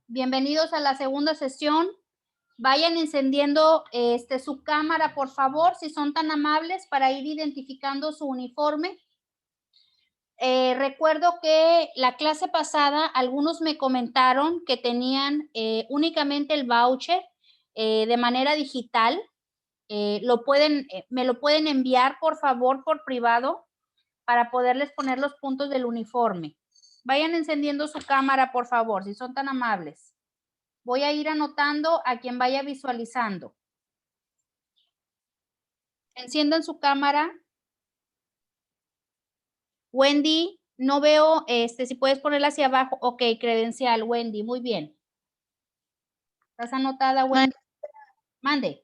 Bienvenidos a la segunda sesión. Vayan encendiendo su cámara, por favor, si son tan amables, para ir identificando su uniforme. Recuerdo que la clase pasada algunos me comentaron que tenían únicamente el voucher de manera digital. Me lo pueden enviar, por favor, por privado para poderles poner los puntos del uniforme. Vayan encendiendo su cámara, por favor, si son tan amables. Voy a ir anotando a quien vaya visualizando. Enciendan su cámara. Wendy, no veo, si puedes ponerla hacia abajo. Ok, credencial, Wendy, muy bien. ¿Estás anotada, Wendy? Mande.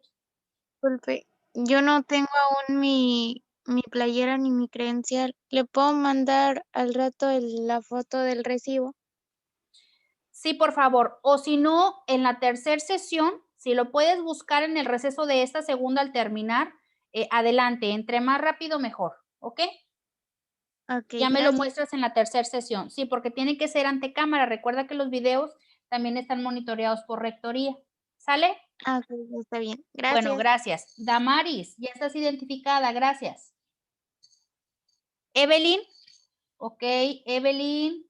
Disculpe, yo no tengo aún mi playera ni mi credencial. ¿Le puedo mandar al rato la foto del recibo? Sí, por favor. O si no, en la tercera sesión, si lo puedes buscar en el receso de esta segunda al terminar, adelante. Entre más rápido, mejor. ¿Ok? Ok, Ya me lo gracias. muestras en la tercera sesión. Sí, porque tiene que ser ante cámara. Recuerda que los videos también están monitoreados por rectoría. ¿Sale? Ah, ok, está bien. Bueno, Gracias. gracias. Damaris, ya estás identificada. Gracias. Evelyn. Ok, Evelyn.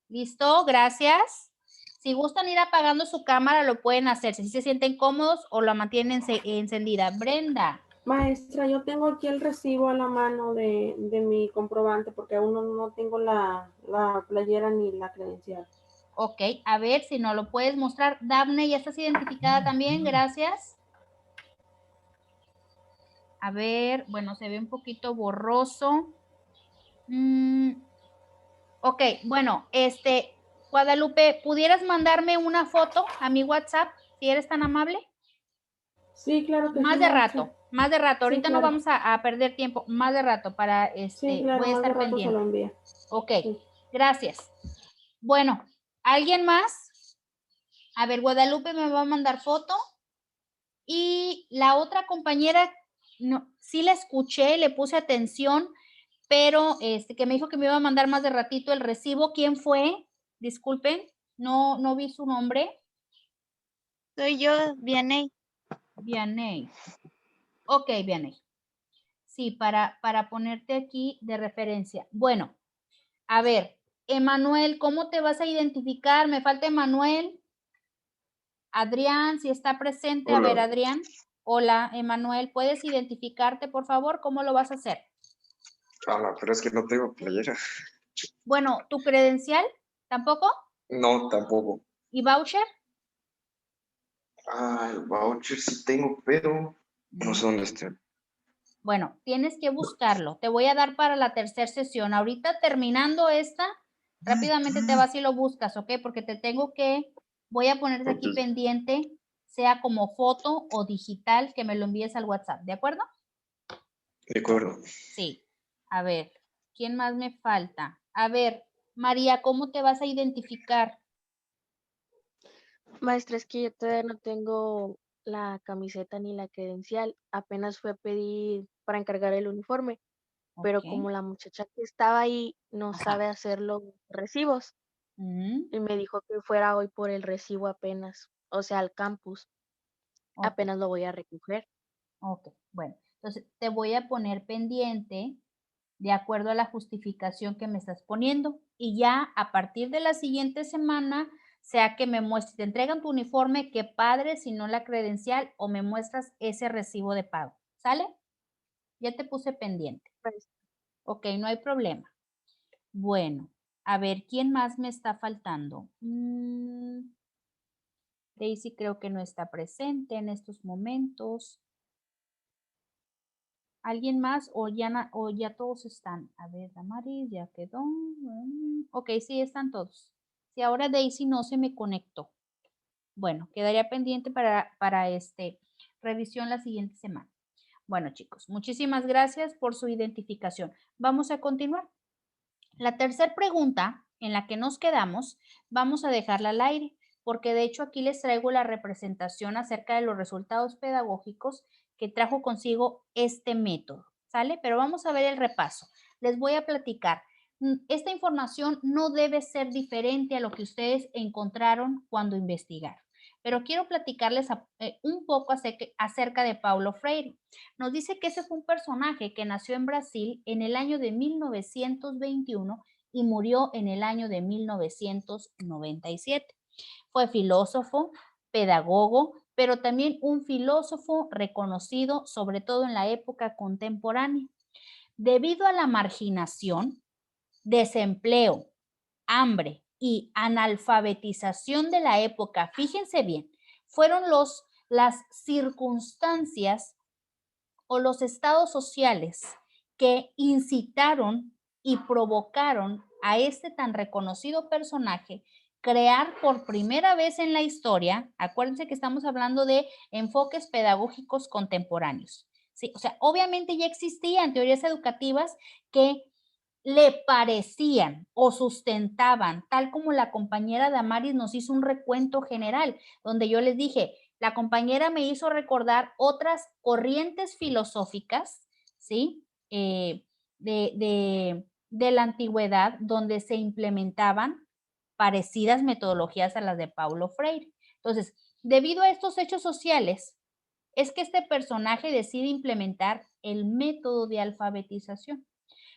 ¿Listo? Gracias. Si gustan ir apagando su cámara, lo pueden hacer. Si se sienten cómodos o la mantienen encendida. Brenda. Maestra, yo tengo aquí el recibo a la mano de mi comprobante porque aún no tengo la playera ni la credencial. Ok, a ver si no lo puedes mostrar. Daphne, ¿ya estás identificada también? Gracias. A ver, bueno, se ve un poquito borroso. Ok, bueno, Guadalupe, ¿pudieras mandarme una foto a mi WhatsApp, si eres tan amable? Sí, claro que sí, Más de maestra. rato, más de rato. Sí, Ahorita no claro. vamos a perder tiempo, más de rato para, Sí, claro, voy a más de estar rato se lo pendiente. envía. Ok, Sí. gracias. Bueno, ¿alguien más? A ver, Guadalupe me va a mandar foto. Y la otra compañera, no, sí la escuché, le puse atención, pero que me dijo que me iba a mandar más de ratito el recibo. ¿Quién fue? Disculpen, no vi su nombre. Soy yo, Vianey. Vianey. Ok, Vianey. Sí, para ponerte aquí de referencia. Bueno, a ver, Emanuel, ¿cómo te vas a identificar? Me falta Emanuel. Adrián, si está presente. Hola. A ver, Adrián. Hola, Emanuel, ¿puedes identificarte, por favor? ¿Cómo lo vas a hacer? Pero es que no tengo playera. Bueno, ¿tu credencial? ¿Tampoco? No, tampoco. ¿Y voucher? El voucher sí tengo, pero no sé dónde está. Bueno, tienes que buscarlo. Te voy a dar para la tercera sesión. Ahorita terminando esta, rápidamente te vas y lo buscas, ¿ok? Porque voy a ponerte aquí Ok, pendiente, sea como foto o digital, que me lo envíes al WhatsApp, ¿de acuerdo? de acuerdo. Sí. A ver, ¿quién más me falta? A ver, María, ¿cómo te vas a identificar? Maestra, es que yo todavía no tengo la camiseta ni la credencial. Apenas fue a pedir para encargar el uniforme, pero Ok. como la muchacha que estaba ahí no Ajá. sabe hacer los recibos y me dijo que fuera hoy por el recibo apenas, o sea, al campus. Ok. Apenas lo voy a recoger. Ok, bueno, entonces te voy a poner pendiente de acuerdo a la justificación que me estás poniendo y ya a partir de la siguiente semana, sea que me muestres, te entregan tu uniforme, qué padre, si no la credencial o me muestras ese recibo de pago, ¿sale? Ya te puse pendiente. Pues, Ok, no hay problema. Bueno, a ver, ¿quién más me está faltando? Daisy creo que no está presente en estos momentos. ¿Alguien más o ya todos están? A ver, Damaris ya quedó. Ok, sí, están todos. Si ahora Daisy no se me conectó. Bueno, quedaría pendiente para revisión la siguiente semana. Bueno, chicos, muchísimas gracias por su identificación. Vamos a continuar. La tercera pregunta en la que nos quedamos, vamos a dejarla al aire, porque de hecho aquí les traigo la representación acerca de los resultados pedagógicos que trajo consigo este método, ¿sale? Pero vamos a ver el repaso. Les voy a platicar. esta información no debe ser diferente a lo que ustedes encontraron cuando investigaron. Pero quiero platicarles un poco acerca de Paulo Freire. Nos dice que ese fue un personaje que nació en Brasil en el año de 1921 y murió en el año de 1997. Fue filósofo, pedagogo, pero también un filósofo reconocido, sobre todo en la época contemporánea. Debido a la marginación, desempleo, hambre y analfabetización de la época, fíjense bien, fueron las circunstancias o los estados sociales que incitaron y provocaron a este tan reconocido personaje crear por primera vez en la historia, acuérdense que estamos hablando de enfoques pedagógicos contemporáneos, ¿sí? O sea, obviamente ya existían teorías educativas que le parecían o sustentaban, tal como la compañera Damaris nos hizo un recuento general, donde yo les dije, la compañera me hizo recordar otras corrientes filosóficas, ¿sí? De la antigüedad, donde se implementaban parecidas metodologías a las de Paulo Freire. Entonces, debido a estos hechos sociales, es que este personaje decide implementar el método de alfabetización,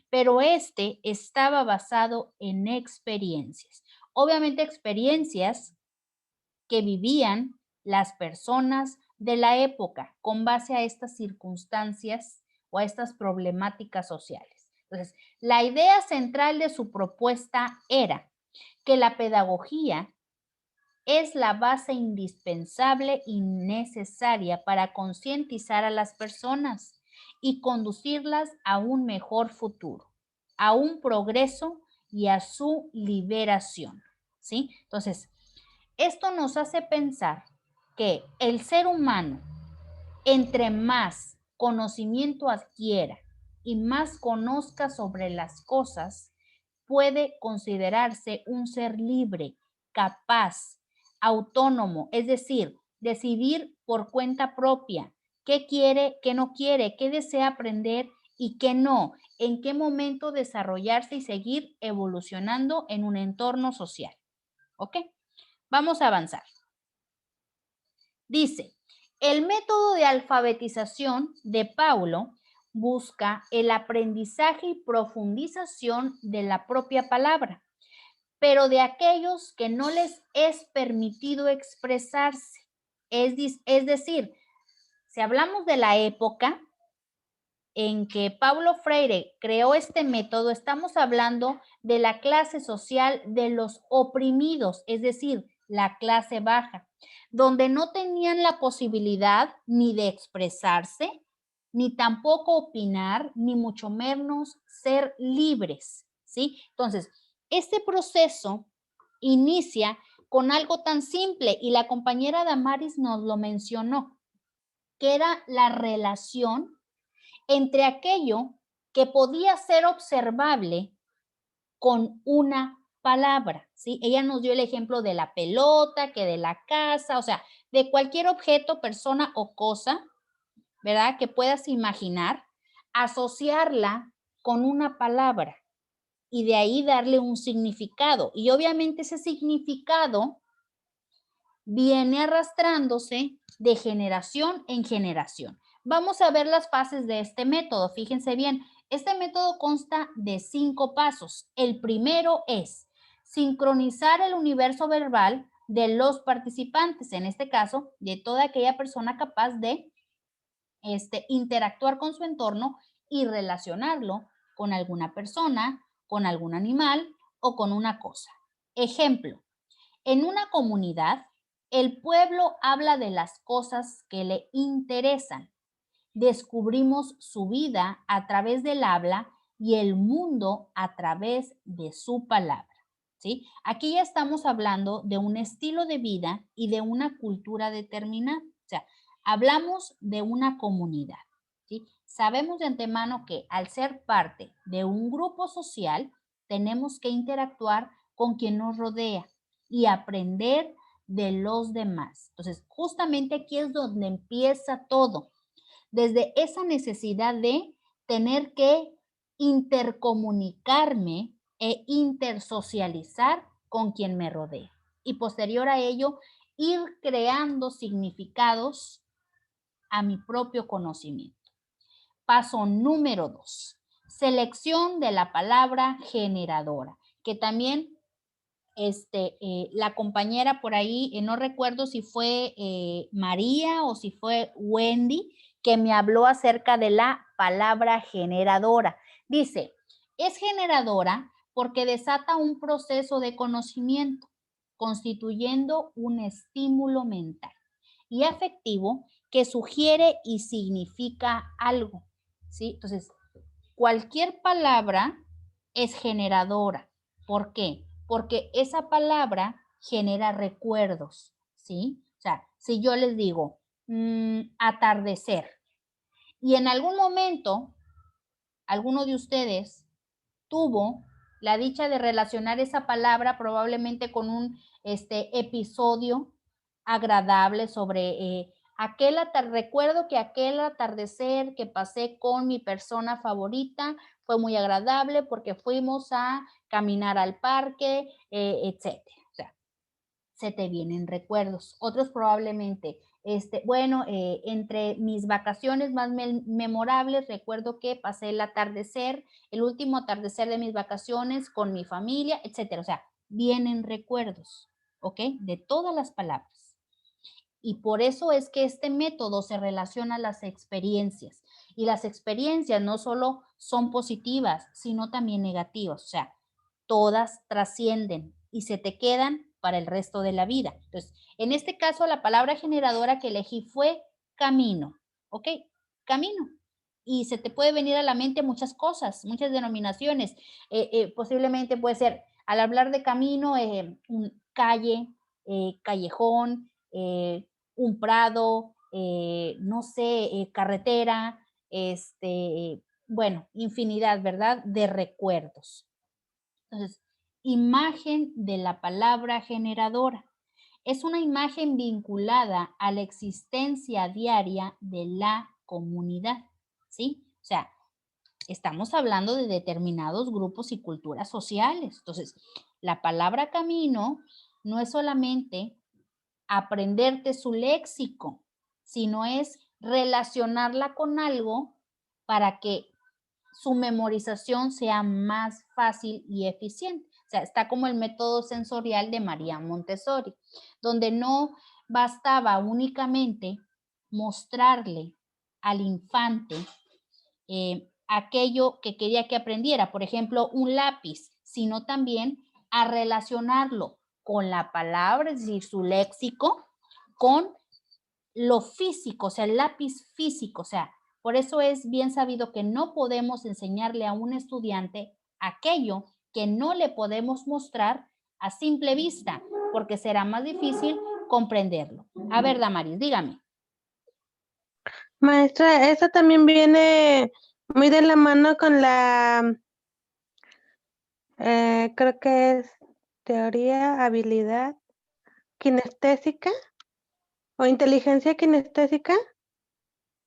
pero este estaba basado en experiencias. Obviamente experiencias que vivían las personas de la época con base a estas circunstancias o a estas problemáticas sociales. Entonces, la idea central de su propuesta era que la pedagogía es la base indispensable y necesaria para concientizar a las personas y conducirlas a un mejor futuro, a un progreso y a su liberación, ¿sí? Entonces, esto nos hace pensar que el ser humano, entre más conocimiento adquiera y más conozca sobre las cosas, puede considerarse un ser libre, capaz, autónomo, es decir, decidir por cuenta propia qué quiere, qué no quiere, qué desea aprender y qué no, en qué momento desarrollarse y seguir evolucionando en un entorno social. ¿Ok? Vamos a avanzar. Dice, el método de alfabetización de Paulo busca el aprendizaje y profundización de la propia palabra, pero de aquellos que no les es permitido expresarse. Es decir, si hablamos de la época en que Paulo Freire creó este método, estamos hablando de la clase social de los oprimidos, es decir, la clase baja, donde no tenían la posibilidad ni de expresarse, ni tampoco opinar, ni mucho menos ser libres, ¿sí? Entonces, este proceso inicia con algo tan simple y la compañera Damaris nos lo mencionó, que era la relación entre aquello que podía ser observable con una palabra, ¿sí? Ella nos dio el ejemplo de la pelota, que de la casa, o sea, de cualquier objeto, persona o cosa, ¿verdad? Que puedas imaginar, asociarla con una palabra y de ahí darle un significado. Y obviamente ese significado viene arrastrándose de generación en generación. Vamos a ver las fases de este método. Fíjense bien, este método consta de 5 pasos. El primero es sincronizar el universo verbal de los participantes, en este caso, de toda aquella persona capaz de interactuar con su entorno y relacionarlo con alguna persona, con algún animal o con una cosa. Ejemplo, en una comunidad, el pueblo habla de las cosas que le interesan. Descubrimos su vida a través del habla y el mundo a través de su palabra, ¿sí? Aquí ya estamos hablando de un estilo de vida y de una cultura determinada. O sea, hablamos de una comunidad, ¿sí? Sabemos de antemano que al ser parte de un grupo social, tenemos que interactuar con quien nos rodea y aprender de los demás. Entonces, justamente aquí es donde empieza todo, desde esa necesidad de tener que intercomunicarme e intersocializar con quien me rodea. Y posterior a ello, ir creando significados a mi propio conocimiento. Paso número 2, selección de la palabra generadora, que también la compañera por ahí, no recuerdo si fue María o si fue Wendy, que me habló acerca de la palabra generadora. Dice, es generadora porque desata un proceso de conocimiento, constituyendo un estímulo mental y afectivo que sugiere y significa algo, ¿sí? Entonces, cualquier palabra es generadora. ¿Por qué? Porque esa palabra genera recuerdos, ¿sí? O sea, si yo les digo atardecer y en algún momento alguno de ustedes tuvo la dicha de relacionar esa palabra probablemente con un episodio agradable sobre recuerdo que aquel atardecer que pasé con mi persona favorita fue muy agradable porque fuimos a caminar al parque, etc. O sea, se te vienen recuerdos. Otros probablemente, entre mis vacaciones más memorables, recuerdo que pasé el último atardecer de mis vacaciones con mi familia, etcétera. O sea, vienen recuerdos, ¿ok? De todas las palabras. Y por eso es que este método se relaciona a las experiencias. Y las experiencias no solo son positivas, sino también negativas. O sea, todas trascienden y se te quedan para el resto de la vida. Entonces, en este caso, la palabra generadora que elegí fue camino, ¿ok? Camino. Y se te puede venir a la mente muchas cosas, muchas denominaciones. Posiblemente puede ser, al hablar de camino, calle, callejón, un prado, no sé, carretera, bueno, infinidad, ¿verdad? De recuerdos. Entonces, imagen de la palabra generadora. Es una imagen vinculada a la existencia diaria de la comunidad, ¿sí? O sea, estamos hablando de determinados grupos y culturas sociales. Entonces, la palabra camino no es solamente aprenderte su léxico, sino es relacionarla con algo para que su memorización sea más fácil y eficiente. O sea, está como el método sensorial de María Montessori, donde no bastaba únicamente mostrarle al infante aquello que quería que aprendiera, por ejemplo, un lápiz, sino también a relacionarlo con la palabra, es decir, su léxico, con lo físico, o sea, el lápiz físico, o sea, por eso es bien sabido que no podemos enseñarle a un estudiante aquello que no le podemos mostrar a simple vista, porque será más difícil comprenderlo. A ver, Damaris, dígame. Maestra, eso también viene muy de la mano con la, creo que es teoría, habilidad kinestésica o inteligencia kinestésica.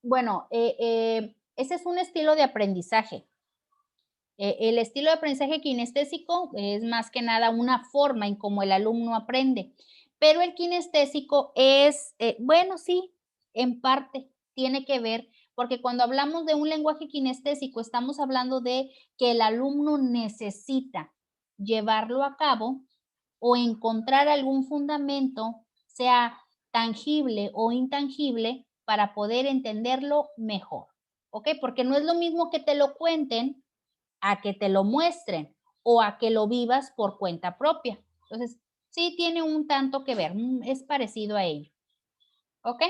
Bueno, ese es un estilo de aprendizaje. El estilo de aprendizaje kinestésico es más que nada una forma en cómo el alumno aprende, pero el kinestésico es, bueno, sí, en parte tiene que ver, porque cuando hablamos de un lenguaje kinestésico estamos hablando de que el alumno necesita llevarlo a cabo o encontrar algún fundamento, sea tangible o intangible, para poder entenderlo mejor, ¿ok? Porque no es lo mismo que te lo cuenten a que te lo muestren o a que lo vivas por cuenta propia. Entonces, sí tiene un tanto que ver, es parecido a ello. ¿Ok?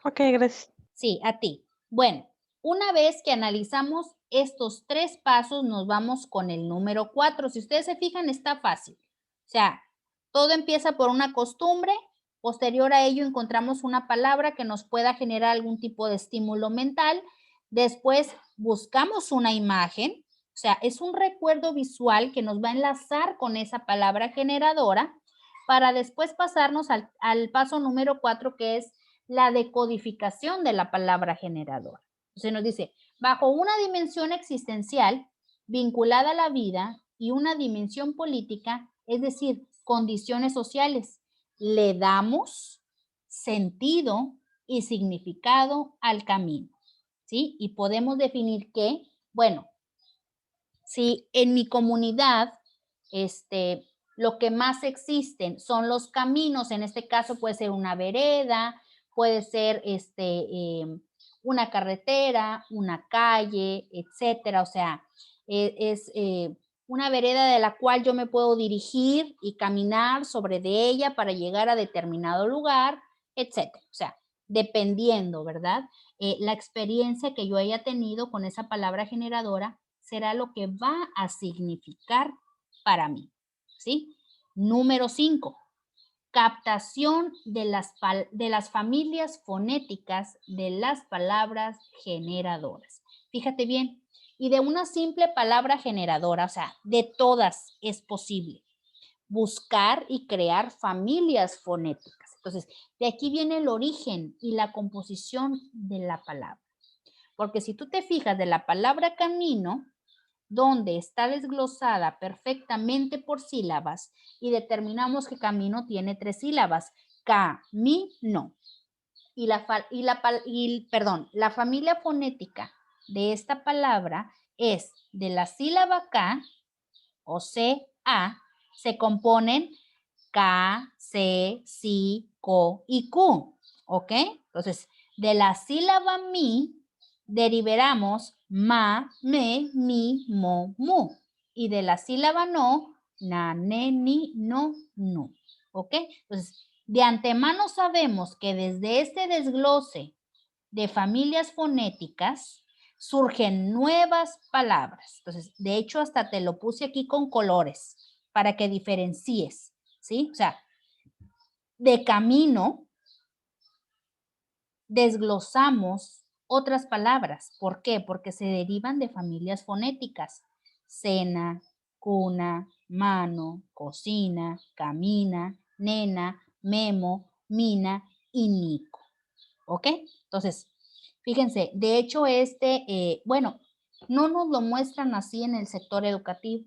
Ok, gracias. Sí, a ti. Bueno, una vez que analizamos estos 3 pasos, nos vamos con el número 4. Si ustedes se fijan, está fácil. O sea, todo empieza por una costumbre, posterior a ello encontramos una palabra que nos pueda generar algún tipo de estímulo mental, después buscamos una imagen, o sea, es un recuerdo visual que nos va a enlazar con esa palabra generadora para después pasarnos al paso número 4, que es la decodificación de la palabra generadora. Entonces nos dice, bajo una dimensión existencial, vinculada a la vida y una dimensión política, es decir, condiciones sociales. Le damos sentido y significado al camino, ¿sí? Y podemos definir que, bueno, si en mi comunidad, lo que más existen son los caminos, en este caso puede ser una vereda, puede ser una carretera, una calle, etcétera, o sea, es una vereda de la cual yo me puedo dirigir y caminar sobre de ella para llegar a determinado lugar, etcétera, o sea, dependiendo, ¿verdad? La experiencia que yo haya tenido con esa palabra generadora será lo que va a significar para mí, ¿sí? Número 5, captación de las familias fonéticas de las palabras generadoras. Fíjate bien, y de una simple palabra generadora, o sea, de todas es posible buscar y crear familias fonéticas. Entonces, de aquí viene el origen y la composición de la palabra. Porque si tú te fijas de la palabra camino, donde está desglosada perfectamente por sílabas y determinamos que camino tiene 3 sílabas, camino. La familia fonética de esta palabra es de la sílaba K o C-A, se componen K, C, Si, Co y Q, ¿ok? Entonces, de la sílaba mi, derivaremos ma, me, mi, mo, mu. Y de la sílaba no, na, ne, ni, no, nu. ¿Ok? Entonces, de antemano sabemos que desde este desglose de familias fonéticas surgen nuevas palabras. Entonces, de hecho, hasta te lo puse aquí con colores para que diferencies, ¿sí? O sea, de camino desglosamos otras palabras. ¿Por qué? Porque se derivan de familias fonéticas. Cena, cuna, mano, cocina, camina, nena, memo, mina y nico. ¿Ok? Entonces, fíjense, de hecho bueno, no nos lo muestran así en el sector educativo,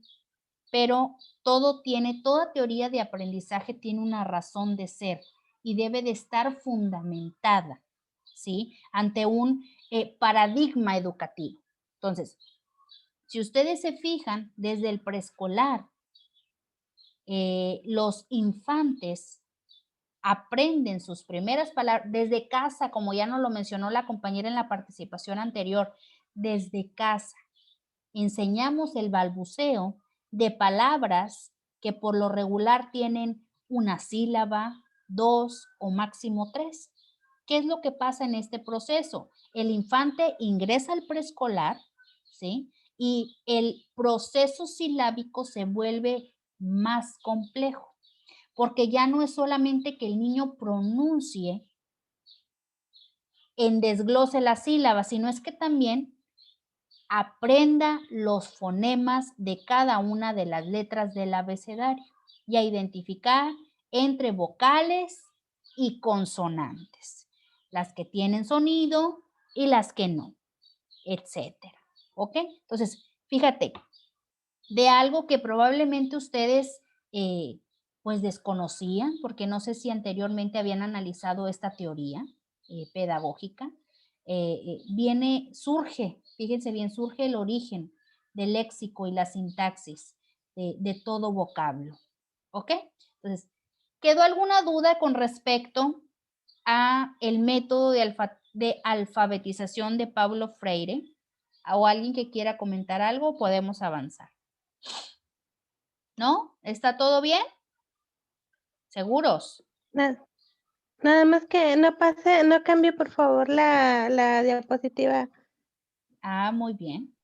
pero toda teoría de aprendizaje tiene una razón de ser y debe de estar fundamentada, ¿sí? Ante un paradigma educativo. Entonces, si ustedes se fijan, desde el preescolar, los infantes aprenden sus primeras palabras desde casa, como ya nos lo mencionó la compañera en la participación anterior, desde casa. Enseñamos el balbuceo de palabras que por lo regular tienen una sílaba, 2 o máximo 3. ¿Qué es lo que pasa en este proceso? El infante ingresa al preescolar, ¿sí? Y el proceso silábico se vuelve más complejo, porque ya no es solamente que el niño pronuncie en desglose las sílabas, sino es que también aprenda los fonemas de cada una de las letras del abecedario y a identificar entre vocales y consonantes, las que tienen sonido y las que no, etcétera. ¿Ok? Entonces, fíjate, de algo que probablemente ustedes pues desconocían, porque no sé si anteriormente habían analizado esta teoría pedagógica, fíjense bien, surge el origen del léxico y la sintaxis de todo vocablo. ¿Ok? Entonces, ¿quedó alguna duda con respecto a el método de alfabetización de Paulo Freire? ¿O alguien que quiera comentar algo? Podemos avanzar. ¿No? ¿Está todo bien? ¿Seguros? Nada más que no cambie por favor la diapositiva. Ah, muy bien.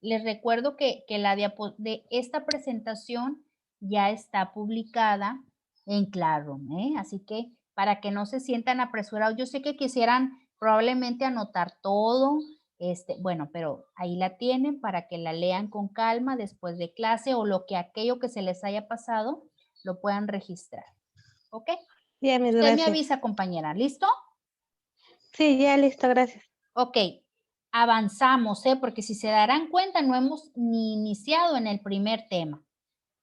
Les recuerdo que de esta presentación ya está publicada en Classroom, ¿eh? Así que para que no se sientan apresurados, yo sé que quisieran probablemente anotar todo, bueno, pero ahí la tienen para que la lean con calma después de clase o aquello que se les haya pasado lo puedan registrar. ¿Ok? Ya, mis Usted me gracias. avisa, compañera. ¿Listo? Sí, ya listo, gracias. Ok. avanzamos, porque si se darán cuenta, no hemos ni iniciado en el primer tema,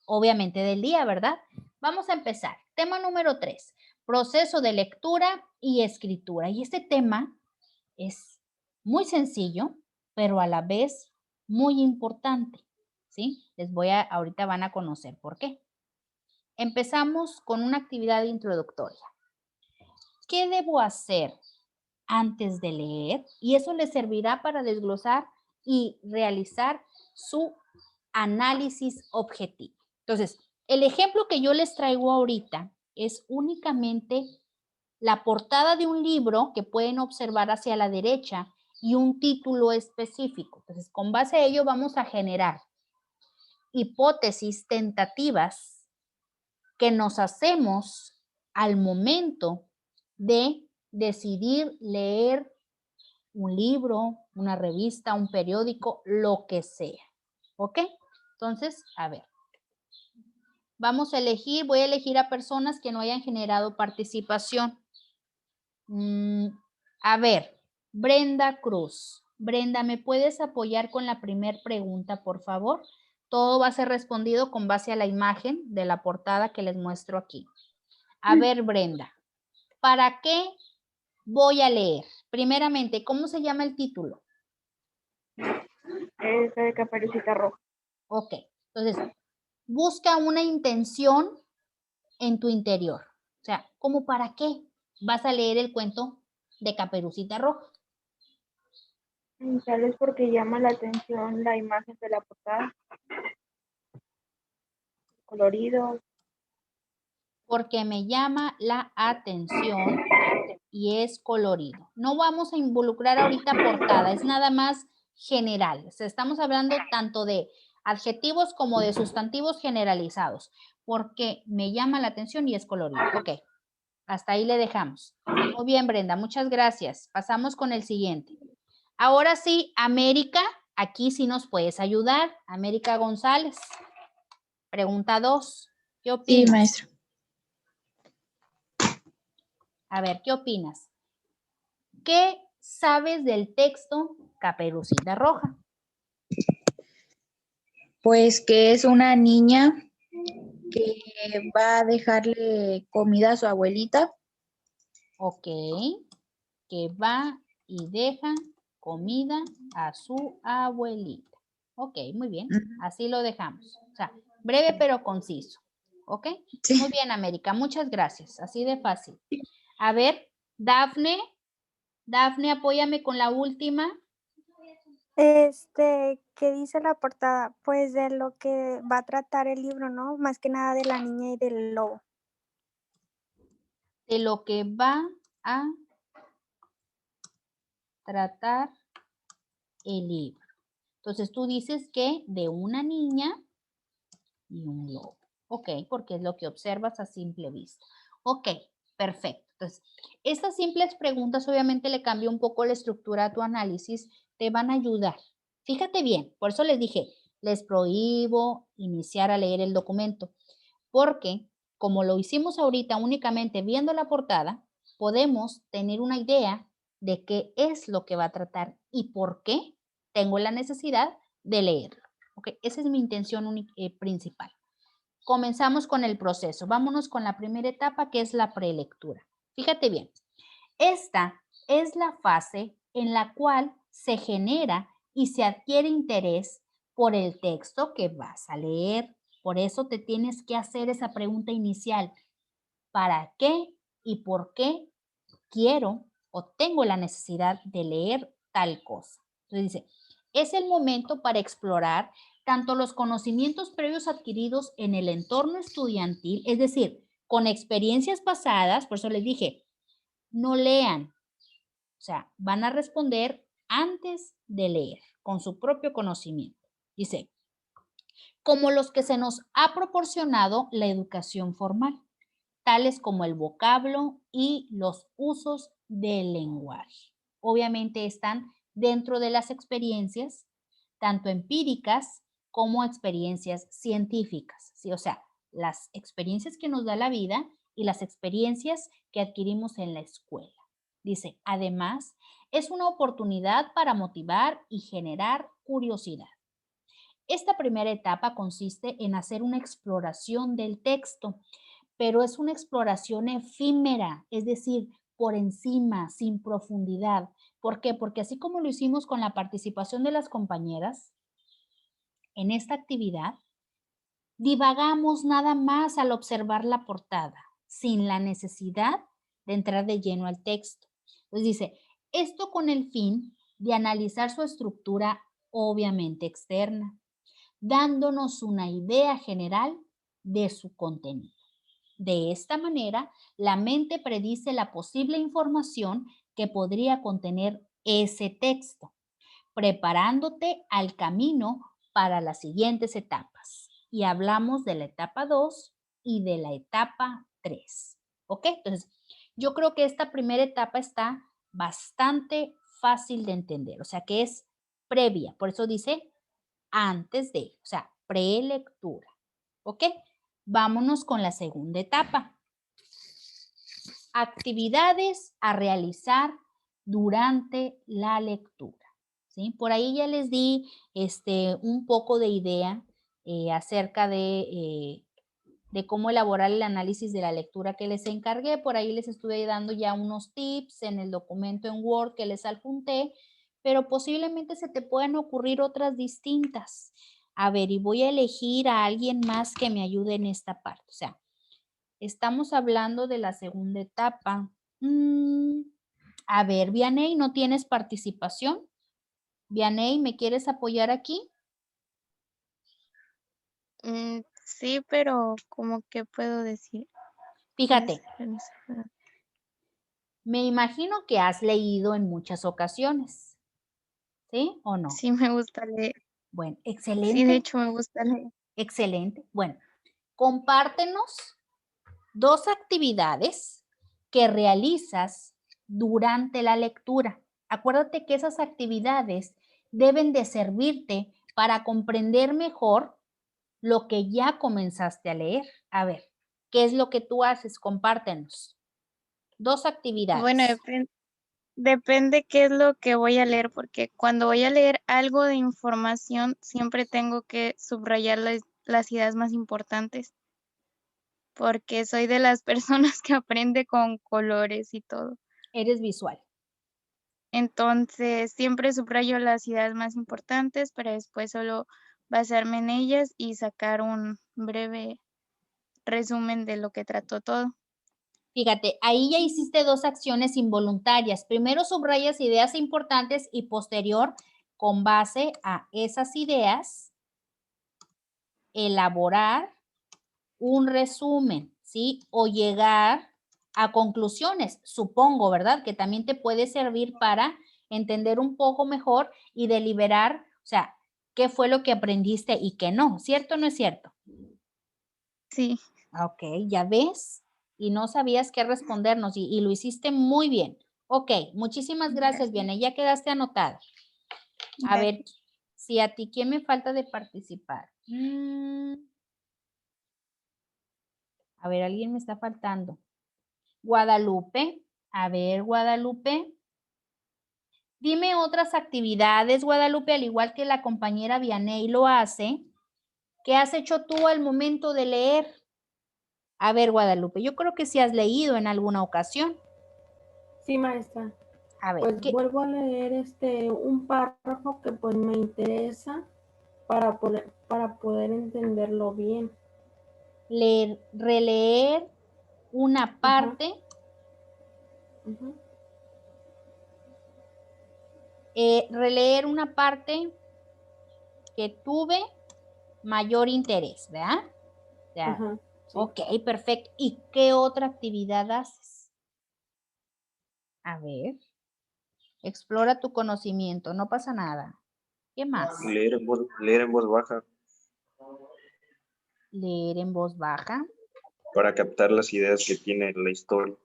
obviamente del día, ¿verdad? Vamos a empezar. Tema número 3, proceso de lectura y escritura. Y este tema es muy sencillo, pero a la vez muy importante, ¿sí? Ahorita van a conocer por qué. Empezamos con una actividad introductoria. ¿Qué debo hacer antes de leer? Y eso les servirá para desglosar y realizar su análisis objetivo. Entonces, el ejemplo que yo les traigo ahorita es únicamente la portada de un libro que pueden observar hacia la derecha y un título específico. Entonces, con base a ello vamos a generar hipótesis tentativas que nos hacemos al momento de decidir leer un libro, una revista, un periódico, lo que sea. ¿Ok? Entonces, a ver. Voy a elegir a personas que no hayan generado participación. A ver, Brenda Cruz. Brenda, ¿me puedes apoyar con la primera pregunta, por favor? Todo va a ser respondido con base a la imagen de la portada que les muestro aquí. A ver, Brenda, ¿para qué voy a leer? Primeramente, ¿cómo se llama el título? Es de Caperucita Roja. Ok, entonces, busca una intención en tu interior. O sea, ¿cómo para qué vas a leer el cuento de Caperucita Roja? Tal vez porque llama la atención la imagen de la portada. Colorido. Porque me llama la atención y es colorido. No vamos a involucrar ahorita portada, es nada más general. O sea, estamos hablando tanto de adjetivos como de sustantivos generalizados. Porque me llama la atención y es colorido. Ok, hasta ahí le dejamos. Muy bien, Brenda, muchas gracias. Pasamos con el siguiente. Ahora sí, América, aquí sí nos puedes ayudar. América González. Pregunta 2. ¿Qué opinas? Sí, maestro. A ver, ¿qué opinas? ¿Qué sabes del texto Caperucita Roja? Pues que es una niña que va a dejarle comida a su abuelita. Ok, que va y deja comida a su abuelita. Ok, muy bien, así lo dejamos. O sea, breve pero conciso. ¿Ok? Sí. Muy bien, América, muchas gracias. Así de fácil. A ver, Dafne, apóyame con la última. ¿Qué dice la portada? Pues de lo que va a tratar el libro, ¿no? Más que nada de la niña y del lobo. De lo que va a tratar el libro. Entonces tú dices que de una niña y un lobo. Ok, porque es lo que observas a simple vista. Ok, perfecto. Entonces, estas simples preguntas obviamente le cambia un poco la estructura a tu análisis, te van a ayudar. Fíjate bien, por eso les dije, les prohíbo iniciar a leer el documento, porque como lo hicimos ahorita únicamente viendo la portada, podemos tener una idea de qué es lo que va a tratar y por qué tengo la necesidad de leerlo. Okay, esa es mi intención principal. Comenzamos con el proceso. Vámonos con la primera etapa, que es la prelectura. Fíjate bien, esta es la fase en la cual se genera y se adquiere interés por el texto que vas a leer. Por eso te tienes que hacer esa pregunta inicial. ¿Para qué y por qué quiero o tengo la necesidad de leer tal cosa? Entonces dice, es el momento para explorar tanto los conocimientos previos adquiridos en el entorno estudiantil, es decir, con experiencias pasadas, por eso les dije, no lean, o sea, van a responder antes de leer, con su propio conocimiento. Dice, como los que se nos ha proporcionado la educación formal, tales como el vocablo y los usos del lenguaje. Obviamente están dentro de las experiencias, tanto empíricas como experiencias científicas, ¿sí? O sea, las experiencias que nos da la vida y las experiencias que adquirimos en la escuela. Dice, además, es una oportunidad para motivar y generar curiosidad. Esta primera etapa consiste en hacer una exploración del texto, pero es una exploración efímera, es decir, por encima, sin profundidad. ¿Por qué? Porque así como lo hicimos con la participación de las compañeras, en esta actividad, divagamos nada más al observar la portada, sin la necesidad de entrar de lleno al texto. Entonces dice, esto con el fin de analizar su estructura obviamente externa, dándonos una idea general de su contenido. De esta manera, la mente predice la posible información que podría contener ese texto, preparándote al camino para las siguientes etapas. Y hablamos de la etapa 2 y de la etapa 3. ¿Ok? Entonces, yo creo que esta primera etapa está bastante fácil de entender, o sea que es previa, por eso dice antes de, o sea, prelectura. ¿Ok? Vámonos con la segunda etapa. Actividades a realizar durante la lectura. ¿Sí? Por ahí ya les di un poco de idea acerca de cómo elaborar el análisis de la lectura que les encargué. Por ahí les estuve dando ya unos tips en el documento en Word que les adjunté, pero posiblemente se te puedan ocurrir otras distintas. A ver, y voy a elegir a alguien más que me ayude en esta parte. O sea, estamos hablando de la segunda etapa. A ver, Vianey, ¿no tienes participación? Vianey, ¿me quieres apoyar aquí? Sí, pero como que puedo decir. Fíjate, me imagino que has leído en muchas ocasiones, ¿sí o no? Sí, me gusta leer. Bueno, Sí, de excelente, hecho me gusta leer. excelente. Bueno, compártenos 2 actividades que realizas durante la lectura. Acuérdate que esas actividades deben de servirte para comprender mejor lo que ya comenzaste a leer. A ver, ¿qué es lo que tú haces? Compártenos. 2 actividades. Bueno, depende qué es lo que voy a leer, porque cuando voy a leer algo de información, siempre tengo que subrayar las ideas más importantes, porque soy de las personas que aprende con colores y todo. Eres visual. Entonces, siempre subrayo las ideas más importantes para después solo basarme en ellas y sacar un breve resumen de lo que trató todo. Fíjate, ahí ya hiciste 2 acciones involuntarias. Primero subrayas ideas importantes y posterior, con base a esas ideas, elaborar un resumen, ¿sí? O llegar a conclusiones, supongo, ¿verdad? Que también te puede servir para entender un poco mejor y deliberar, o sea, qué fue lo que aprendiste y qué no, ¿cierto o no es cierto? Sí. Ok, ya ves, y no sabías qué respondernos y lo hiciste muy bien. Ok, muchísimas gracias, Vianey, ya quedaste anotada. A ver, si a ti, ¿quién me falta de participar? A ver, alguien me está faltando. Guadalupe, a ver, Guadalupe. Dime otras actividades, Guadalupe, al igual que la compañera Vianey lo hace. ¿Qué has hecho tú al momento de leer? A ver, Guadalupe, yo creo que sí has leído en alguna ocasión. Sí, maestra. A ver, Pues vuelvo a leer un párrafo que pues me interesa para poder entenderlo bien. leer, releer una parte, releer una parte que tuve mayor interés, ¿verdad? Ajá, sí. Ok, perfecto. ¿Y qué otra actividad haces? A ver, explora tu conocimiento, no pasa nada. ¿Qué más? Leer en voz baja Leer en voz baja. para captar las ideas que tiene la historia.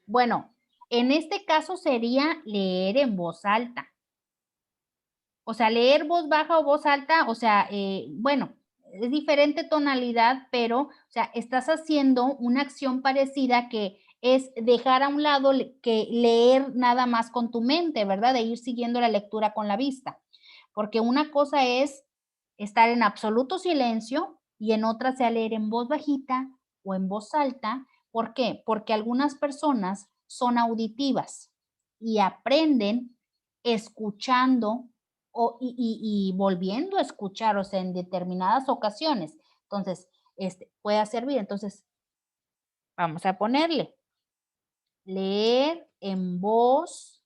Bueno, en este caso sería leer en voz alta. O sea, leer voz baja o voz alta, o sea, bueno, es diferente tonalidad, pero, o sea, estás haciendo una acción parecida que es dejar a un lado que leer nada más con tu mente, ¿verdad? De ir siguiendo la lectura con la vista. Porque una cosa es estar en absoluto silencio y en otra sea leer en voz bajita o en voz alta. ¿Por qué? Porque algunas personas son auditivas y aprenden escuchando y volviendo a escuchar, o sea, en determinadas ocasiones. Entonces, puede servir. Entonces, vamos a ponerle leer en voz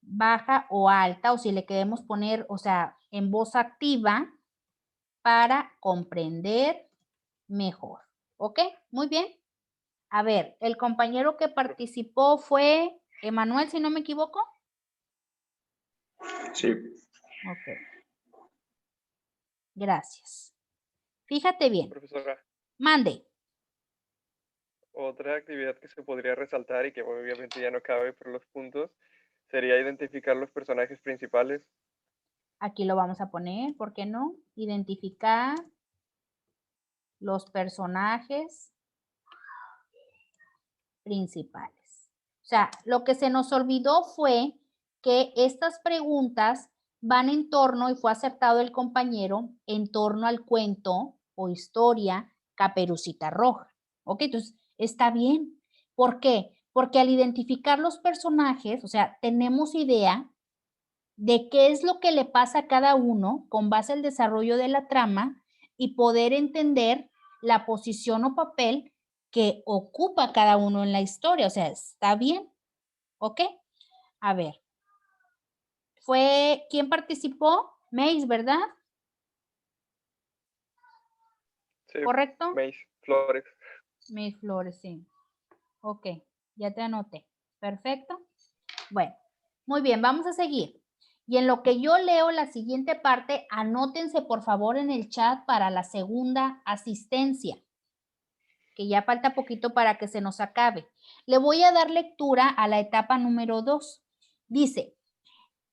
baja o alta, o si le queremos poner, o sea, en voz activa para comprender mejor. ¿Ok? Muy bien. A ver, el compañero que participó fue Emanuel, si no me equivoco. Sí. Ok. Gracias. Fíjate bien. Profesora, Mande. otra actividad que se podría resaltar y que obviamente ya no cabe por los puntos sería identificar los personajes principales. Aquí lo vamos a poner, ¿por qué no? Identificar los personajes principales. O sea, lo que se nos olvidó fue que estas preguntas van en torno, y fue acertado el compañero, en torno al cuento o historia Caperucita Roja. ¿Ok? Entonces, está bien. ¿Por qué? Porque al identificar los personajes, o sea, tenemos idea de qué es lo que le pasa a cada uno con base al desarrollo de la trama y poder entender la posición o papel que ocupa cada uno en la historia. O sea, está bien. ¿Ok? A ver. ¿Quién participó? Mace, ¿verdad? Sí, ¿Correcto? Mace Flores. Mace Flores, sí. Ok, ya te anoté. Perfecto. Bueno, muy bien, vamos a seguir. Y en lo que yo leo la siguiente parte, anótense por favor en el chat para la segunda asistencia, que ya falta poquito para que se nos acabe. Le voy a dar lectura a la etapa número 2. Dice,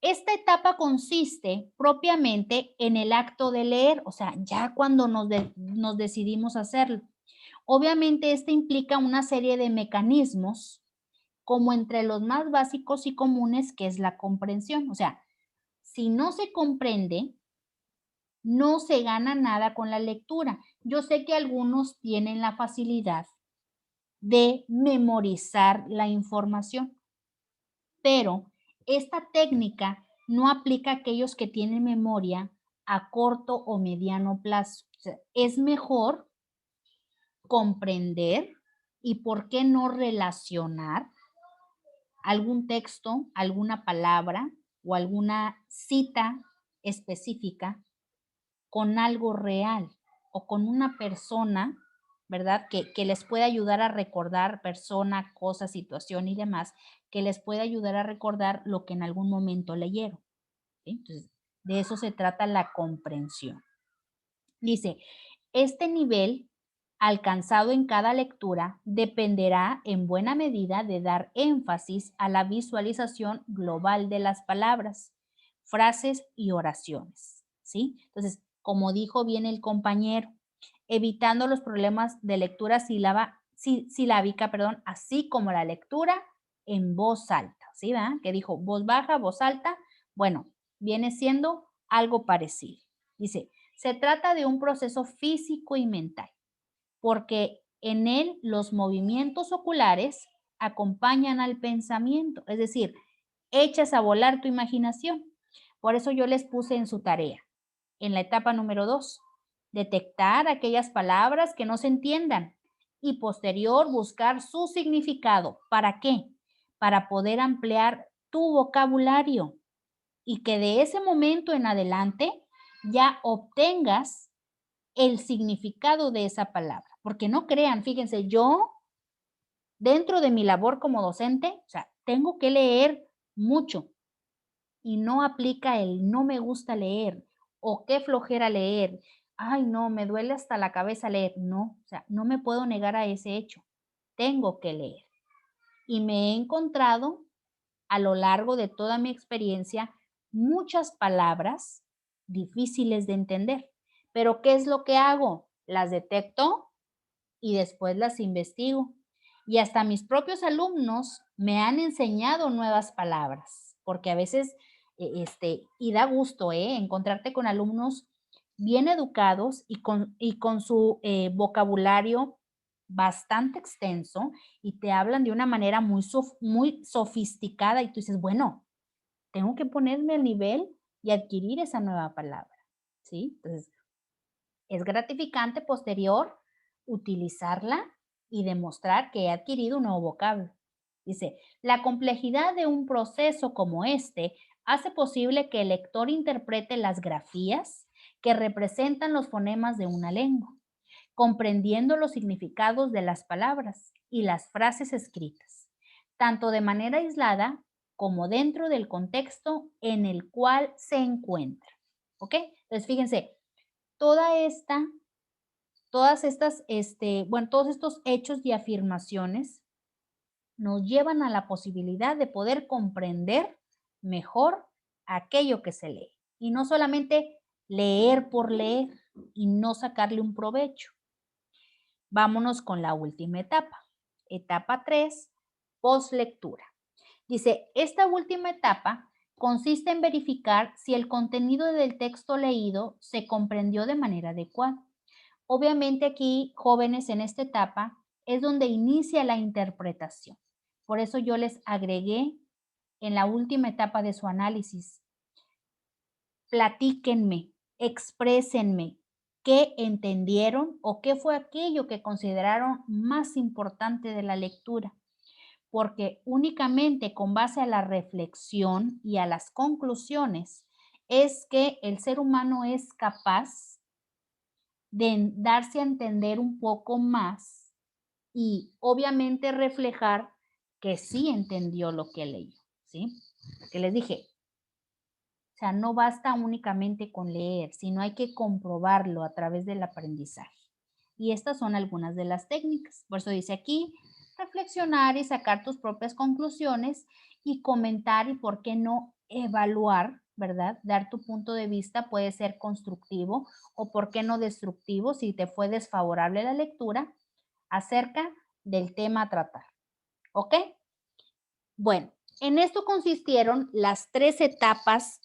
esta etapa consiste propiamente en el acto de leer, o sea, ya cuando nos decidimos hacerlo. Obviamente, implica una serie de mecanismos, como entre los más básicos y comunes, que es la comprensión. O sea, si no se comprende, no se gana nada con la lectura. Yo sé que algunos tienen la facilidad de memorizar la información, pero esta técnica no aplica a aquellos que tienen memoria a corto o mediano plazo. O sea, es mejor comprender y, ¿por qué no, relacionar algún texto, alguna palabra o alguna cita específica con algo real o con una persona, ¿verdad? Que les pueda ayudar a recordar persona, cosa, situación y demás, que les pueda ayudar a recordar lo que en algún momento leyeron. ¿Sí? Entonces, de eso se trata la comprensión. Dice, este nivel alcanzado en cada lectura dependerá en buena medida de dar énfasis a la visualización global de las palabras, frases y oraciones, ¿sí? Entonces, como dijo bien el compañero, evitando los problemas de lectura silábica, así como la lectura en voz alta, ¿sí? ¿Verdad? Que dijo voz baja, voz alta, bueno, viene siendo algo parecido. Dice, se trata de un proceso físico y mental, porque en él los movimientos oculares acompañan al pensamiento, es decir, echas a volar tu imaginación. Por eso yo les puse en su tarea, en la etapa número 2, detectar aquellas palabras que no se entiendan y posterior buscar su significado. ¿Para qué? Para poder ampliar tu vocabulario y que de ese momento en adelante ya obtengas el significado de esa palabra. Porque no crean, fíjense, yo dentro de mi labor como docente, o sea, tengo que leer mucho y no aplica el no me gusta leer o qué flojera leer. Ay, no, me duele hasta la cabeza leer. No, o sea, no me puedo negar a ese hecho. Tengo que leer. Y me he encontrado a lo largo de toda mi experiencia muchas palabras difíciles de entender. Pero ¿qué es lo que hago? Las detecto y después las investigo. Y hasta mis propios alumnos me han enseñado nuevas palabras, porque a veces, y da gusto, encontrarte con alumnos bien educados y con su vocabulario bastante extenso y te hablan de una manera muy sofisticada y tú dices, bueno, tengo que ponerme al nivel y adquirir esa nueva palabra, ¿sí? Entonces, es gratificante posterior utilizarla y demostrar que he adquirido un nuevo vocablo. Dice, la complejidad de un proceso como este hace posible que el lector interprete las grafías que representan los fonemas de una lengua, comprendiendo los significados de las palabras y las frases escritas, tanto de manera aislada como dentro del contexto en el cual se encuentra. ¿Ok? Entonces, fíjense, todos estos hechos y afirmaciones nos llevan a la posibilidad de poder comprender mejor aquello que se lee. Y no solamente leer por leer y no sacarle un provecho. Vámonos con la última etapa. Etapa 3, postlectura. Dice, esta última etapa consiste en verificar si el contenido del texto leído se comprendió de manera adecuada. Obviamente aquí, jóvenes, en esta etapa es donde inicia la interpretación. Por eso yo les agregué en la última etapa de su análisis. Platíquenme, exprésenme qué entendieron o qué fue aquello que consideraron más importante de la lectura. Porque únicamente con base a la reflexión y a las conclusiones es que el ser humano es capaz de darse a entender un poco más y obviamente reflejar que sí entendió lo que leyó, ¿sí? Que les dije, o sea, no basta únicamente con leer, sino hay que comprobarlo a través del aprendizaje. Y estas son algunas de las técnicas. Por eso dice aquí, reflexionar y sacar tus propias conclusiones y comentar y, ¿por qué no, evaluar, ¿verdad? Dar tu punto de vista puede ser constructivo o, ¿por qué no, destructivo si te fue desfavorable la lectura acerca del tema a tratar. ¿Ok? Bueno, en esto consistieron las 3 etapas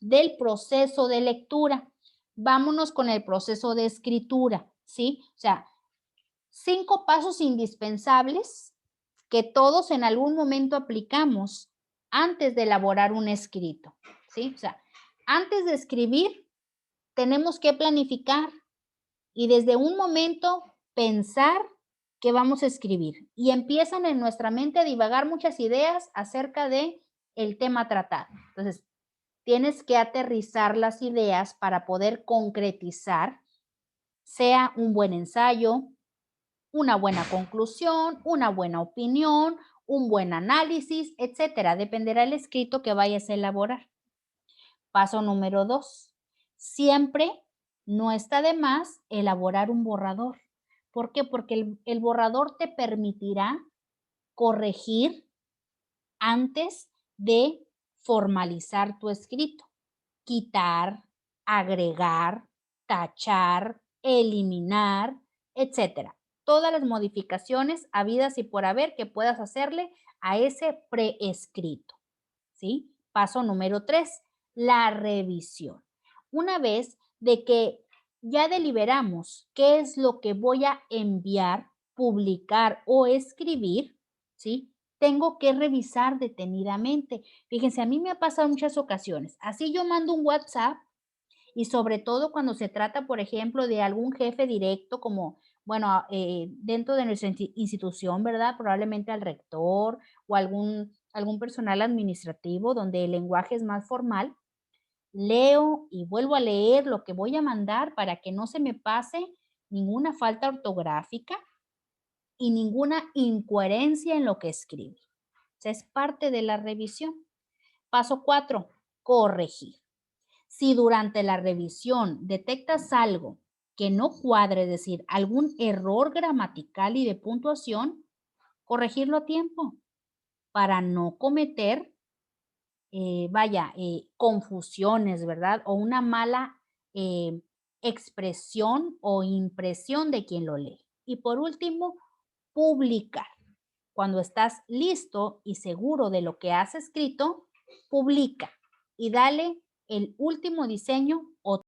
del proceso de lectura. Vámonos con el proceso de escritura, ¿sí? O sea, 5 pasos indispensables que todos en algún momento aplicamos antes de elaborar un escrito, ¿sí? O sea, antes de escribir tenemos que planificar y desde un momento pensar que vamos a escribir y empiezan en nuestra mente a divagar muchas ideas acerca de el tema tratado. Entonces, tienes que aterrizar las ideas para poder concretizar, sea un buen ensayo, una buena conclusión, una buena opinión, un buen análisis, etcétera. Dependerá del escrito que vayas a elaborar. Paso número 2. Siempre no está de más elaborar un borrador. ¿Por qué? Porque el borrador te permitirá corregir antes de formalizar tu escrito. Quitar, agregar, tachar, eliminar, etcétera. Todas las modificaciones habidas y por haber que puedas hacerle a ese preescrito, ¿sí? Paso número 3, la revisión. Una vez de que ya deliberamos qué es lo que voy a enviar, publicar o escribir, ¿sí? Tengo que revisar detenidamente. Fíjense, a mí me ha pasado en muchas ocasiones. Así yo mando un WhatsApp y sobre todo cuando se trata, por ejemplo, de algún jefe directo como, bueno, dentro de nuestra institución, ¿verdad? Probablemente al rector o algún personal administrativo donde el lenguaje es más formal. Leo y vuelvo a leer lo que voy a mandar para que no se me pase ninguna falta ortográfica y ninguna incoherencia en lo que escribe. O sea, es parte de la revisión. Paso 4, corregir. Si durante la revisión detectas algo que no cuadre, es decir, algún error gramatical y de puntuación, corregirlo a tiempo para no cometer, confusiones, ¿verdad? O una mala expresión o impresión de quien lo lee. Y por último, publicar. Cuando estás listo y seguro de lo que has escrito, publica y dale el último diseño o